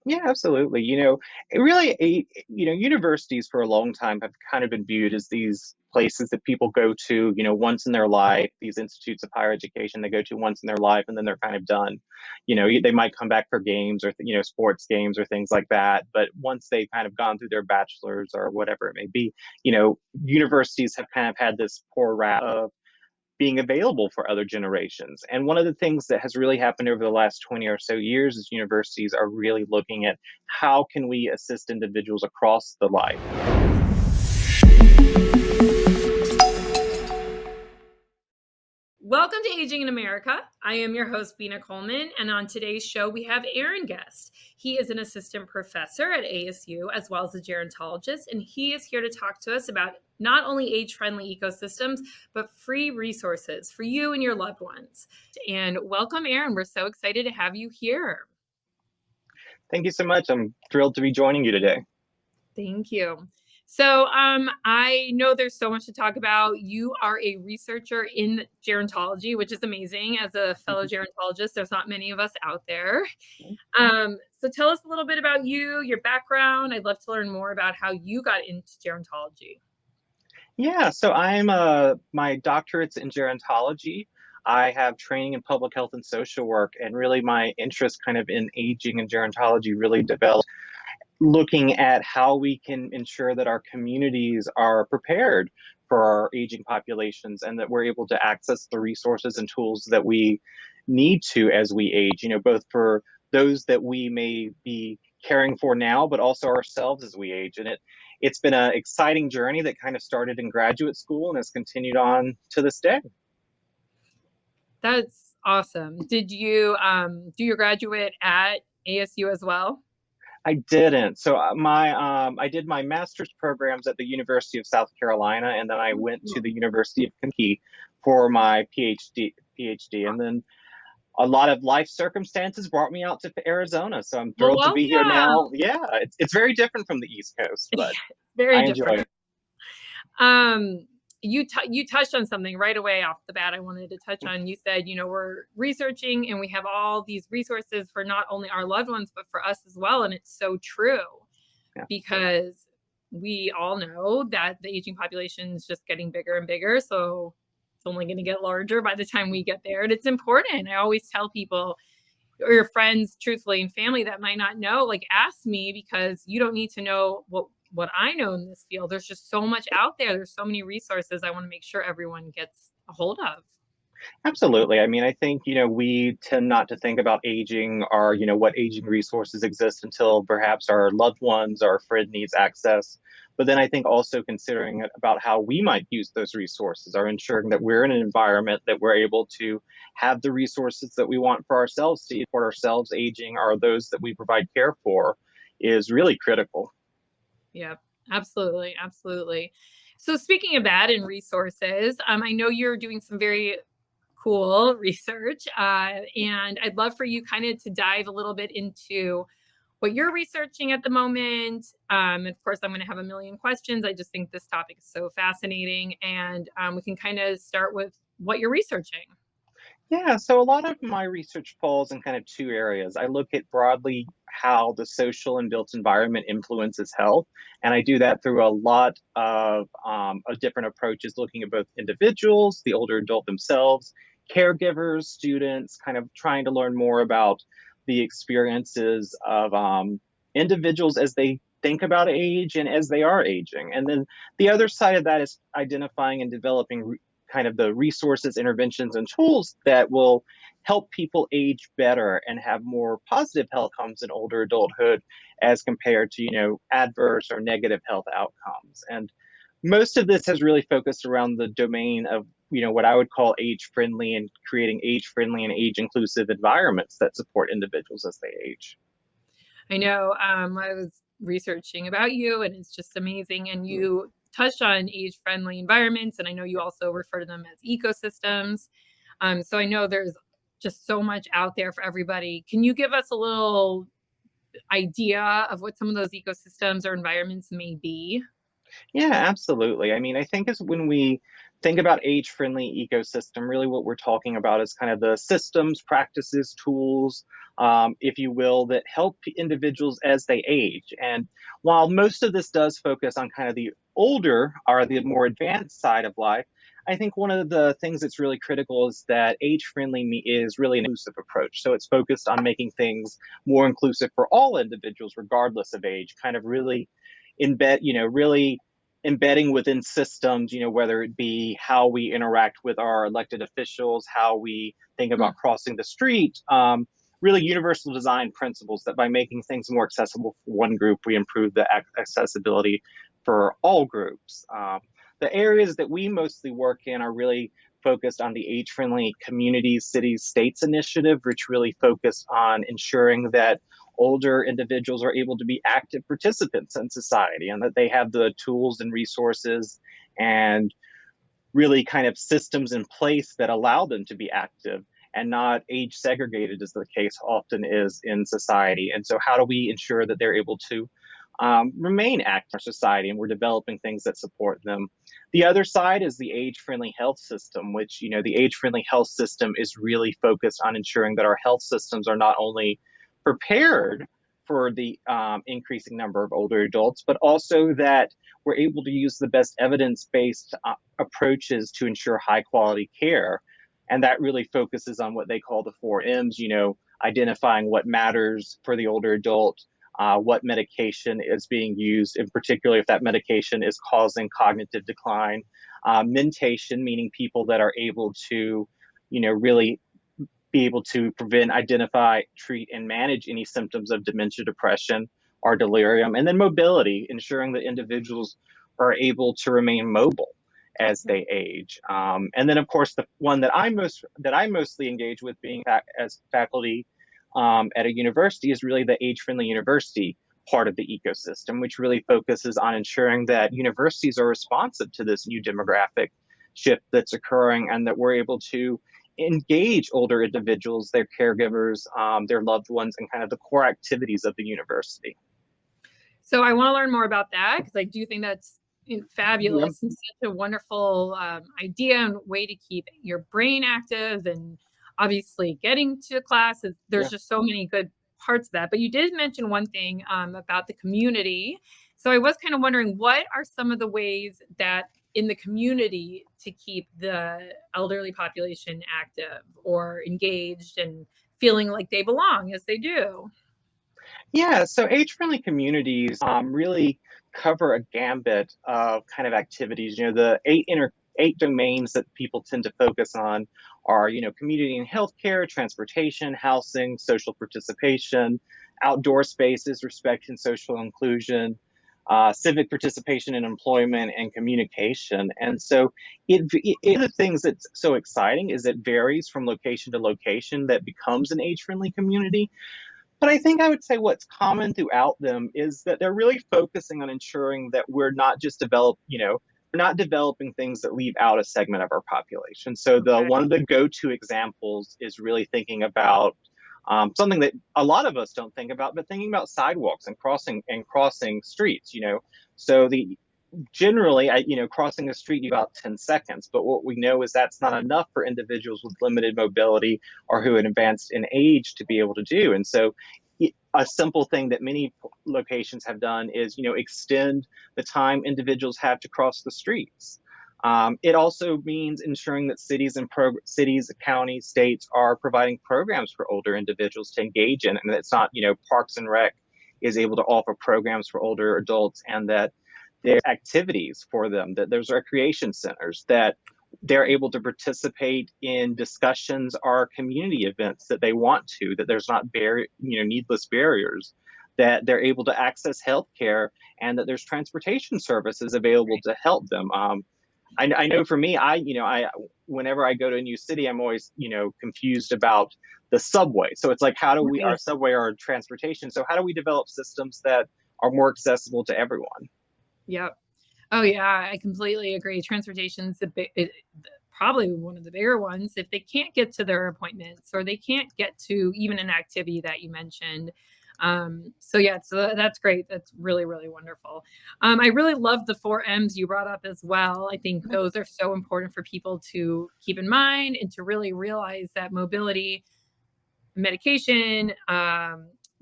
Yeah, absolutely. It really, universities for a long time have kind of been viewed as these places that people go to, once in their life, these institutes of higher education they go to once in their life, and then they're kind of done. They might come back for games or, sports games or things like that. But once they've kind of gone through their bachelor's or whatever it may be, universities have kind of had this poor rap of being available for other generations. And one of the things that has really happened over the last 20 or so years is universities are really looking at how can we assist individuals across the life. Welcome to Aging in America. I am your host, Bina Coleman, and on today's show, we have Aaron guest. He is an assistant professor at ASU as well as a gerontologist, and he is here to talk to us about not only age-friendly ecosystems, but free resources for you and your loved ones. And welcome, Aaron. We're so excited to have you here. Thank you so much. I'm thrilled to be joining you today. Thank you. So I know there's so much to talk about. You are a researcher in gerontology, which is amazing. As a fellow gerontologist, there's not many of us out there. So tell us a little bit about you, your background. I'd love to learn more about how you got into gerontology. Yeah, so I'm my doctorate's in gerontology. I have training in public health and social work, and really my interest kind of in aging and gerontology really developed looking at how we can ensure that our communities are prepared for our aging populations and that we're able to access the resources and tools that we need to as we age, both for those that we may be caring for now, but also ourselves as we age. And it's been an exciting journey that kind of started in graduate school and has continued on to this day. That's awesome. Did you do your graduate at ASU as well? I didn't. So I did my master's programs at the University of South Carolina, and then I went to the University of Kentucky for my PhD, and then a lot of life circumstances brought me out to Arizona. So I'm Well, thrilled to be here welcome. now. Yeah, it's very different from the East Coast, but Very I enjoy different. it. Um, you touched on something right away off the bat I wanted to touch on. You said, we're researching and we have all these resources for not only our loved ones, but for us as well. And it's so true Yeah, because we all know that the aging population is just getting bigger and bigger. So it's only going to get larger by the time we get there. And it's important. I always tell people or your friends, truthfully, and family that might not know, like ask me because you don't need to know what I know in this field. There's just so much out there. There's so many resources I want to make sure everyone gets a hold of. absolutely. I mean, I think, we tend not to think about aging or, what aging resources exist until perhaps our loved ones or friend needs access. But then I think also considering about how we might use those resources or ensuring that we're in an environment that we're able to have the resources that we want for ourselves to support ourselves aging or those that we provide care for is really critical. Yeah, absolutely. Absolutely. So speaking of that and resources, I know you're doing some very cool research. And I'd love for you kind of to dive a little bit into what you're researching at the moment. Of course, I'm going to have a million questions. I just think this topic is so fascinating. And we can kind of start with what you're researching. Yeah, so a lot of my research falls in kind of two areas. I look at broadly how the social and built environment influences health, and I do that through a lot of different approaches, looking at both individuals, the older adult themselves, caregivers, students, kind of trying to learn more about the experiences of individuals as they think about age and as they are aging. And then the other side of that is identifying and developing kind of the resources, interventions, and tools that will help people age better and have more positive health outcomes in older adulthood as compared to, adverse or negative health outcomes. And most of this has really focused around the domain of, what I would call age friendly and creating age friendly and age inclusive environments that support individuals as they age. I know I was researching about you, and it's just amazing. And you touched on age friendly environments, and I know you also refer to them as ecosystems. So I know there's just so much out there for everybody. Can you give us a little idea of what some of those ecosystems or environments may be? Yeah, absolutely. I mean, I think is when we think about age-friendly ecosystem, really what we're talking about is kind of the systems, practices, tools, if you will, that help individuals as they age. And while most of this does focus on kind of the older or the more advanced side of life, I think one of the things that's really critical is that age-friendly is really an inclusive approach. So it's focused on making things more inclusive for all individuals, regardless of age, kind of really really embedding within systems, whether it be how we interact with our elected officials, how we think about crossing the street, really universal design principles that by making things more accessible for one group, we improve the accessibility for all groups. The areas that we mostly work in are really focused on the age-friendly communities, cities, states initiative, which really focus on ensuring that older individuals are able to be active participants in society and that they have the tools and resources and really kind of systems in place that allow them to be active and not age segregated as the case often is in society. And so how do we ensure that they're able to remain active in society, and we're developing things that support them. The other side is the age-friendly health system, which, the age-friendly health system is really focused on ensuring that our health systems are not only prepared for the increasing number of older adults, but also that we're able to use the best evidence-based approaches to ensure high-quality care. And that really focuses on what they call the 4 M's, identifying what matters for the older adult, what medication is being used, in particular if that medication is causing cognitive decline, mentation, meaning people that are able to, really be able to prevent, identify, treat, and manage any symptoms of dementia, depression, or delirium, and then mobility, ensuring that individuals are able to remain mobile as they age. And then, of course, the one that I mostly engage with, being as faculty at a university, is really the age-friendly university part of the ecosystem, which really focuses on ensuring that universities are responsive to this new demographic shift that's occurring, and that we're able to engage older individuals, their caregivers, their loved ones, and kind of the core activities of the university. So I want to learn more about that because I do think that's Yeah, fabulous and such a wonderful idea and way to keep your brain active, and obviously getting to classes. There's yeah. just so many good parts of that. But you did mention one thing about the community. So I was kind of wondering, what are some of the ways that in the community to keep the elderly population active or engaged and feeling like they belong as they do? Yeah, so age-friendly communities really cover a gambit of kind of activities. The eight domains that people tend to focus on are, community and healthcare, transportation, housing, social participation, outdoor spaces, respect and social inclusion, civic participation in employment, and communication. And so, one of the things that's so exciting is it varies from location to location that becomes an age-friendly community. But I think I would say what's common throughout them is that they're really focusing on ensuring that we're not developing things that leave out a segment of our population. So the Okay. one of the go-to examples is really thinking about something that a lot of us don't think about, but thinking about sidewalks and crossing streets. So the generally, crossing a street, you about 10 seconds. But what we know is that's not enough for individuals with limited mobility or who are advanced in age to be able to do. And so a simple thing that many locations have done is, extend the time individuals have to cross the streets. It also means ensuring that cities, counties, states are providing programs for older individuals to engage in, and it's not, Parks and Rec is able to offer programs for older adults, and that there's activities for them, that there's recreation centers, that they're able to participate in discussions or community events that they want to, that there's not needless barriers, that they're able to access healthcare, and that there's transportation services available to help them. I know for me, whenever I go to a new city, I'm always, confused about the subway. So it's like, how do we, Right. our subway, our transportation, so how do we develop systems that are more accessible to everyone? Yep. Oh, yeah, I completely agree. Transportation's probably one of the bigger ones. If they can't get to their appointments or they can't get to even an activity that you mentioned, So yeah, so that's great. That's really, really wonderful. I really love the 4 M's you brought up as well. I think those are so important for people to keep in mind and to really realize that mobility, medication,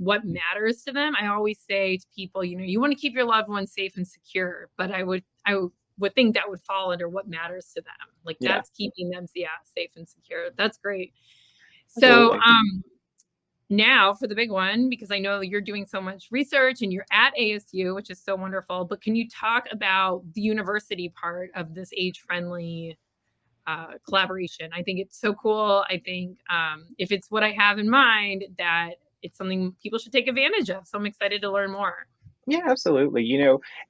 what matters to them. I always say to people, you want to keep your loved ones safe and secure, but I would think that would fall under what matters to them. Like Yeah, that's keeping them, yeah, safe and secure. That's great. So, absolutely. now for the big one, because I know you're doing so much research and you're at ASU, which is so wonderful, but can you talk about the university part of this age-friendly collaboration? I think it's so cool. I think if it's what I have in mind, that it's something people should take advantage of. So I'm excited to learn more. Yeah, absolutely.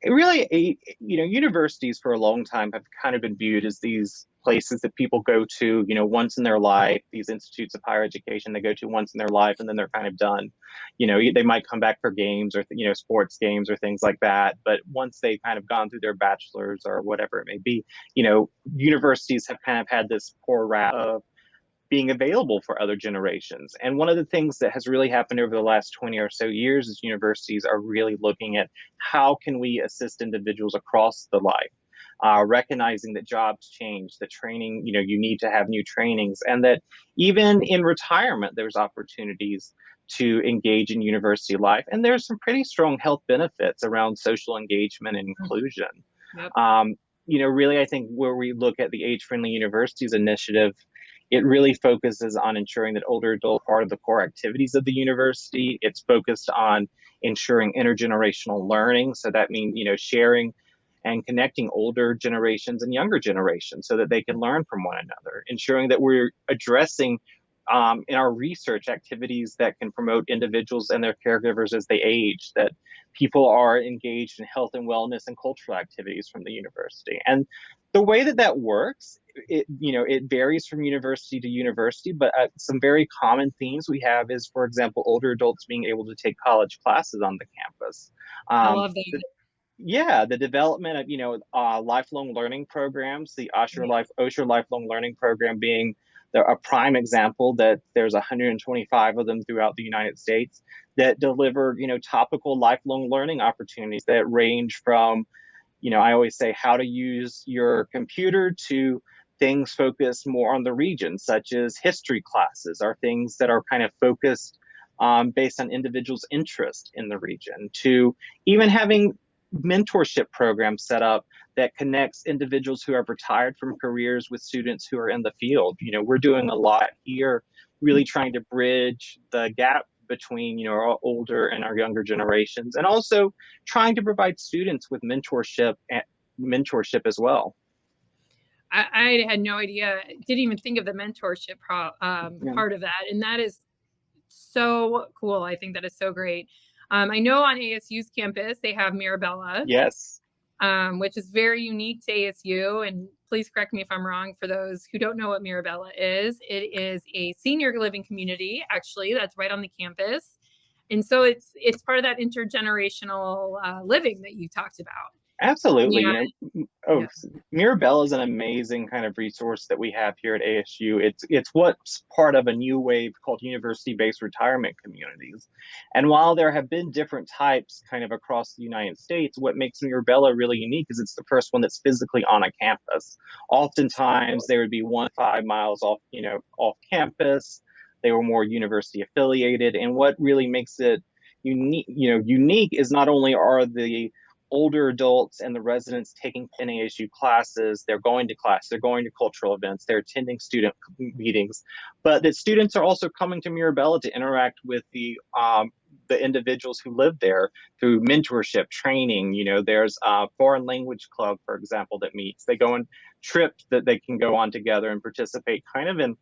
It really, universities for a long time have kind of been viewed as these places that people go to, once in their life, these institutes of higher education they go to once in their life, and then they're kind of done. They might come back for games or, sports games or things like that. But once they've kind of gone through their bachelor's or whatever it may be, universities have kind of had this poor rap of being available for other generations. And one of the things that has really happened over the last 20 or so years is universities are really looking at how can we assist individuals across the life, recognizing that jobs change, that training, you need to have new trainings, and that even in retirement, there's opportunities to engage in university life. And there's some pretty strong health benefits around social engagement and Mm. inclusion. Yep. Um, really, I think where we look at the Age Friendly Universities initiative, it really focuses on ensuring that older adults are part of the core activities of the university. It's focused on ensuring intergenerational learning. So that means, sharing and connecting older generations and younger generations so that they can learn from one another, ensuring that we're addressing in our research activities that can promote individuals and their caregivers as they age, that people are engaged in health and wellness and cultural activities from the university. And the way that that works, it varies from university to university, but some very common themes we have is, for example, older adults being able to take college classes on the campus. I Um, love that. yeah, the development of lifelong learning programs, the Osher lifelong learning program being a prime example, that there's 125 of them throughout the United States that deliver topical lifelong learning opportunities that range from, I always say how to use your computer to things focused more on the region, such as history classes, are things that are kind of focused based on individuals' interest in the region, to even having mentorship programs set up that connects individuals who have retired from careers with students who are in the field. We're doing a lot here, really trying to bridge the gap between our older and our younger generations, and also trying to provide students with mentorship as well. I had no idea, didn't even think of the mentorship Yeah. part of that. And that is so cool. I think that is so great. I know on ASU's campus, they have Mirabella, Yes. which is very unique to ASU. And please correct me if I'm wrong for those who don't know what Mirabella is. It is a senior living community, actually, that's right on the campus. And so it's part of that intergenerational living that you talked about. Absolutely. Yeah, Oh, yeah. Mirabelle is an amazing kind of resource that we have here at ASU. It's what's part of a new wave called university-based retirement communities. And while there have been different types kind of across the United States, what makes Mirabella really unique is it's the first one that's physically on a campus. Oftentimes there would be 1 to 5 miles off campus. They were more university affiliated. And what really makes it unique is not only are the older adults and the residents taking NASU classes, they're going to class, they're going to cultural events, they're attending student meetings, but that students are also coming to Mirabella to interact with the individuals who live there through mentorship training. There's a foreign language club, for example, that meets. They go on trips that they can go on together and participate kind of in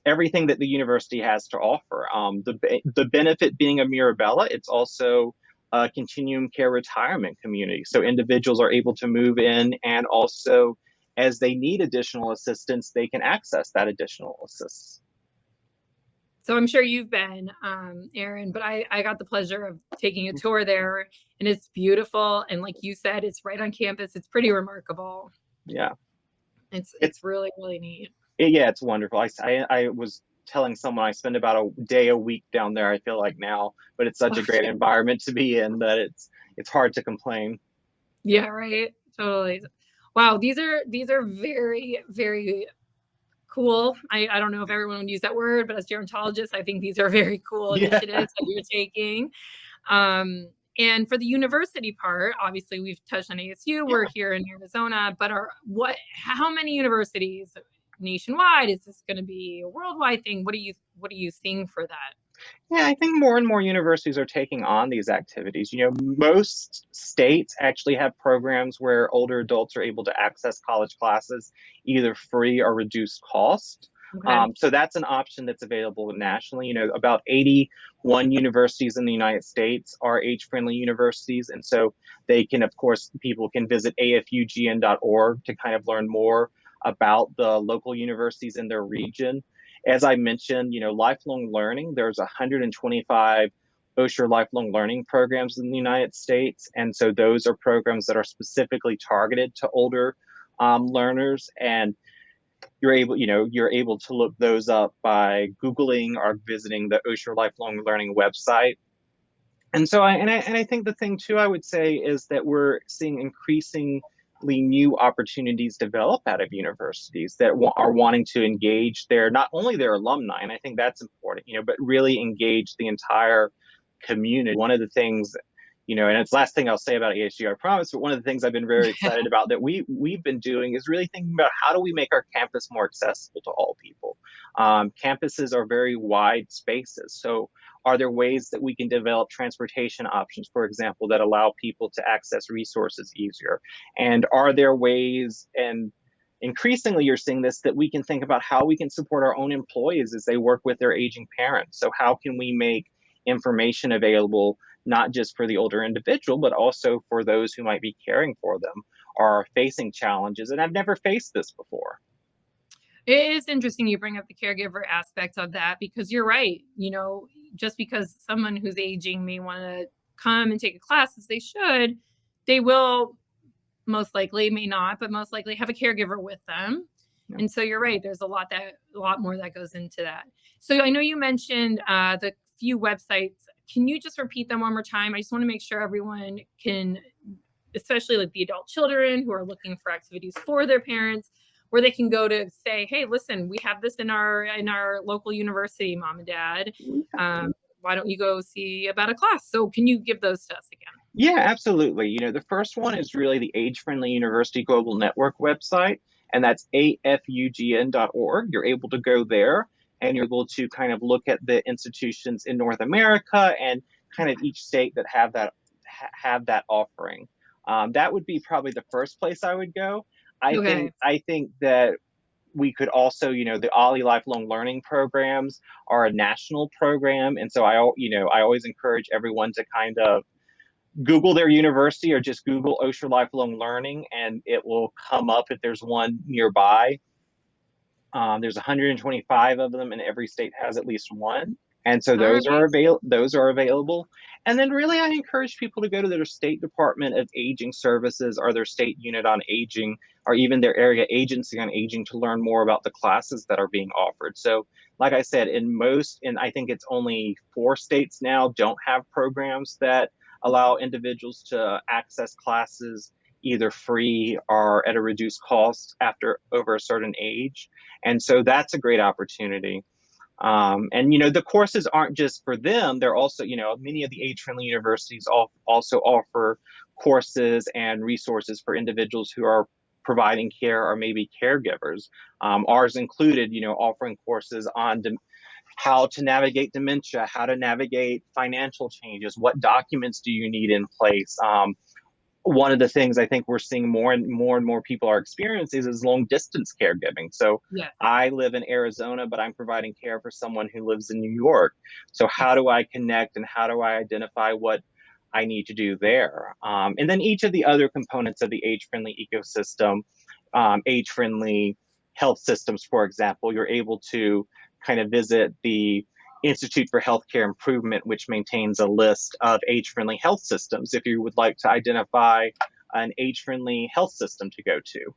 everything that the university has to offer. The benefit being a Mirabella, it's also a continuum care retirement community. So individuals are able to move in, and also as they need additional assistance, they can access that additional assistance. So I'm sure you've been, Aaron, but I got the pleasure of taking a tour there, and it's beautiful. And like you said, it's right on campus. It's pretty remarkable. Yeah. It's It's really, really neat. yeah, it's wonderful. I was telling someone I spend about a day a week down there, I feel like now, but it's such a great environment to be in that it's hard to complain. Yeah, right. Totally. Wow, these are very, very cool. I don't know if everyone would use that word, but as gerontologists, I think these are very cool Yeah. initiatives that you're taking. And for the university part, obviously we've touched on ASU. We're here in Arizona, but how many universities nationwide? Is this going to be a worldwide thing? What are you seeing for that? Yeah, I think more and more universities are taking on these activities. Most states actually have programs where older adults are able to access college classes either free or reduced cost. Okay. So that's an option that's available nationally. About 81 universities in the United States are age-friendly universities. And so of course, people can visit afugn.org to kind of learn more about the local universities in their region. As I mentioned, lifelong learning, there's 125 OSHA lifelong learning programs in the United States. And so those are programs that are specifically targeted to older learners. And you're able to look those up by Googling or visiting the OSHA lifelong learning website. And so I think the thing too I would say is that we're seeing increasingly new opportunities develop out of universities that are wanting to engage not only their alumni, and I think that's important, but really engage the entire community. One of the things, and it's the last thing I'll say about ASU, I promise, but one of the things I've been very excited about that we've been doing is really thinking about how do we make our campus more accessible to all people. Campuses are very wide spaces, so are there ways that we can develop transportation options, for example, that allow people to access resources easier? And are there ways, and increasingly you're seeing this, that we can think about how we can support our own employees as they work with their aging parents? So how can we make information available not just for the older individual, but also for those who might be caring for them or are facing challenges and have never faced this before? It is interesting you bring up the caregiver aspect of that because you're right. Just because someone who's aging may want to come and take a class as they should, they will most likely, may not, but most likely have a caregiver with them. Yeah. And so you're right. There's a lot more that goes into that. So I know you mentioned the few websites. Can you just repeat them one more time? I just want to make sure everyone can, especially like the adult children who are looking for activities for their parents, where they can go to say, hey, listen, we have this in our local university, mom and dad. Why don't you go see about a class? So can you give those to us again? Yeah, absolutely. The first one is really the Age Friendly University Global Network website, and that's afugn.org. You're able to go there and you're able to kind of look at the institutions in North America and kind of each state that have that offering. That would be probably the first place I would go. Okay. I think that we could also, the OLLI lifelong learning programs are a national program, and so I always encourage everyone to kind of Google their university or just Google OSHA lifelong learning, and it will come up if there's one nearby. There's 125 of them, and every state has at least one. And so All right. those are available. And then really, I encourage people to go to their state Department of Aging Services or their state unit on aging, or even their area agency on aging, to learn more about the classes that are being offered. So, like I said, and I think it's only 4 states now don't have programs that allow individuals to access classes either free or at a reduced cost after over a certain age. And so that's a great opportunity. And the courses aren't just for them. They're also, many of the age-friendly universities also offer courses and resources for individuals who are providing care or maybe caregivers. Ours included, offering courses on how to navigate dementia, how to navigate financial changes, what documents do you need in place. One of the things I think we're seeing more and more people are experiencing is long distance caregiving. So Yeah. I live in Arizona, but I'm providing care for someone who lives in New York. So how do I connect and how do I identify what I need to do there? And then each of the other components of the age-friendly ecosystem, age-friendly health systems, for example, you're able to kind of visit the Institute for Healthcare Improvement, which maintains a list of age-friendly health systems if you would like to identify an age-friendly health system to go to.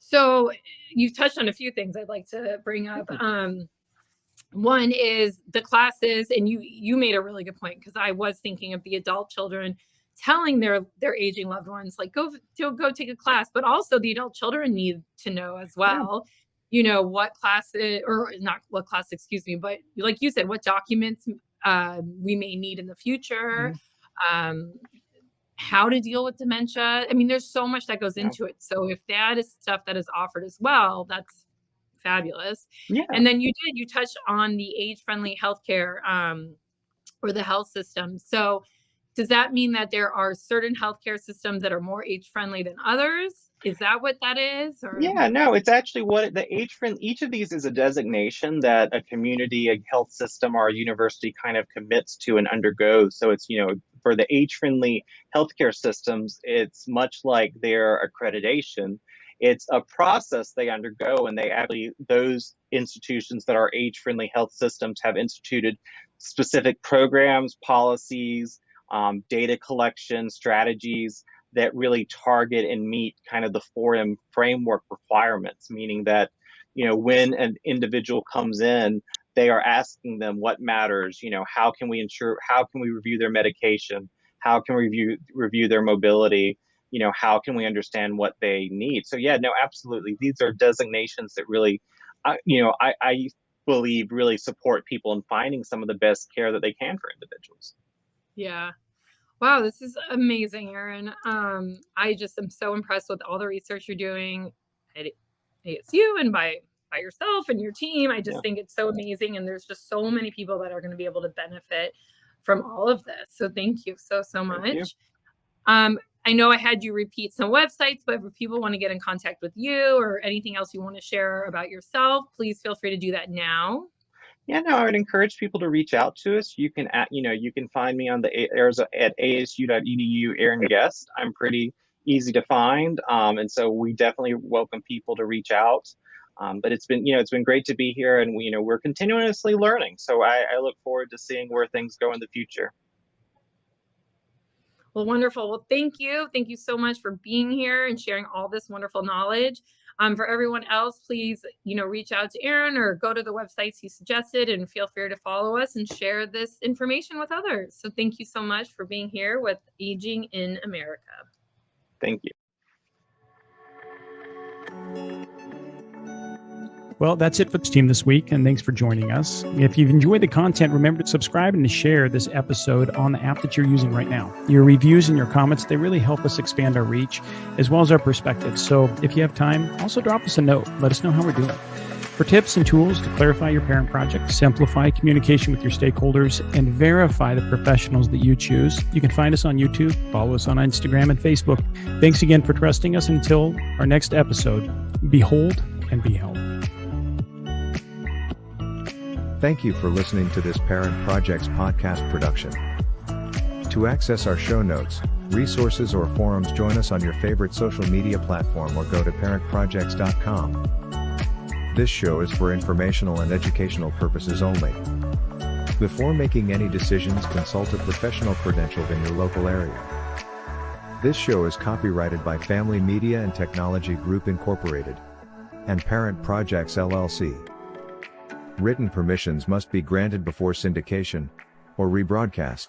So you touched on a few things I'd like to bring up. One is the classes, and you made a really good point, because I was thinking of the adult children telling their aging loved ones, like, go take a class, but also the adult children need to know as Yeah. well, what classes, or not what class, excuse me, but like you said, what documents we may need in the future, Mhm. um, how to deal with dementia. I mean, there's so much that goes Yeah. into it. So if that is stuff that is offered as well, that's fabulous. Yeah. And then you touched on the age-friendly healthcare, or the health system. So does that mean that there are certain healthcare systems that are more age-friendly than others? Is that what that is? Or Yeah, no, it's actually what the age friend, each of these is a designation that a community, a health system, or a university kind of commits to and undergoes. So it's, for the age friendly healthcare systems, it's much like their accreditation. It's a process they undergo, and they actually, those institutions that are age friendly health systems have instituted specific programs, policies, data collection strategies that really target and meet kind of the 4M framework requirements, meaning that, when an individual comes in, they are asking them what matters, how can we ensure, how can we review their medication, how can we review their mobility, how can we understand what they need. So yeah, no, absolutely. These are designations that really, I believe really support people in finding some of the best care that they can for individuals. yeah. Wow, this is amazing, Erin. I just am so impressed with all the research you're doing at ASU and by yourself and your team. I Yeah, just think it's so amazing, and there's just so many people that are going to be able to benefit from all of this. So thank you so thank you. much. I know I had you repeat some websites, but if people want to get in contact with you or anything else you want to share about yourself, please feel free to do that now. Yeah, no, I would encourage people to reach out to us. You can find me on the Arizona at asu.edu Aaron Guest. I'm pretty easy to find, and so we definitely welcome people to reach out. But it's been great to be here, and we're continuously learning. So I look forward to seeing where things go in the future. Well, wonderful. Well, thank you. Thank you so much for being here and sharing all this wonderful knowledge. For everyone else, please, reach out to Aaron or go to the websites he suggested, and feel free to follow us and share this information with others. So thank you so much for being here with Aging in America. Thank you. Well, that's it for the team this week, and thanks for joining us. If you've enjoyed the content, remember to subscribe and to share this episode on the app that you're using right now. Your reviews and your comments, they really help us expand our reach as well as our perspective. So if you have time, also drop us a note. Let us know how we're doing. For tips and tools to clarify your parent project, simplify communication with your stakeholders, and verify the professionals that you choose, you can find us on YouTube, follow us on Instagram and Facebook. Thanks again for trusting us. Until our next episode, behold and be held. Thank you for listening to this Parent Projects podcast production. To access our show notes, resources, or forums, join us on your favorite social media platform or go to parentprojects.com. This show is for informational and educational purposes only. Before making any decisions, consult a professional credentialed in your local area. This show is copyrighted by Family Media and Technology Group Incorporated and Parent Projects LLC. Written permissions must be granted before syndication or rebroadcast.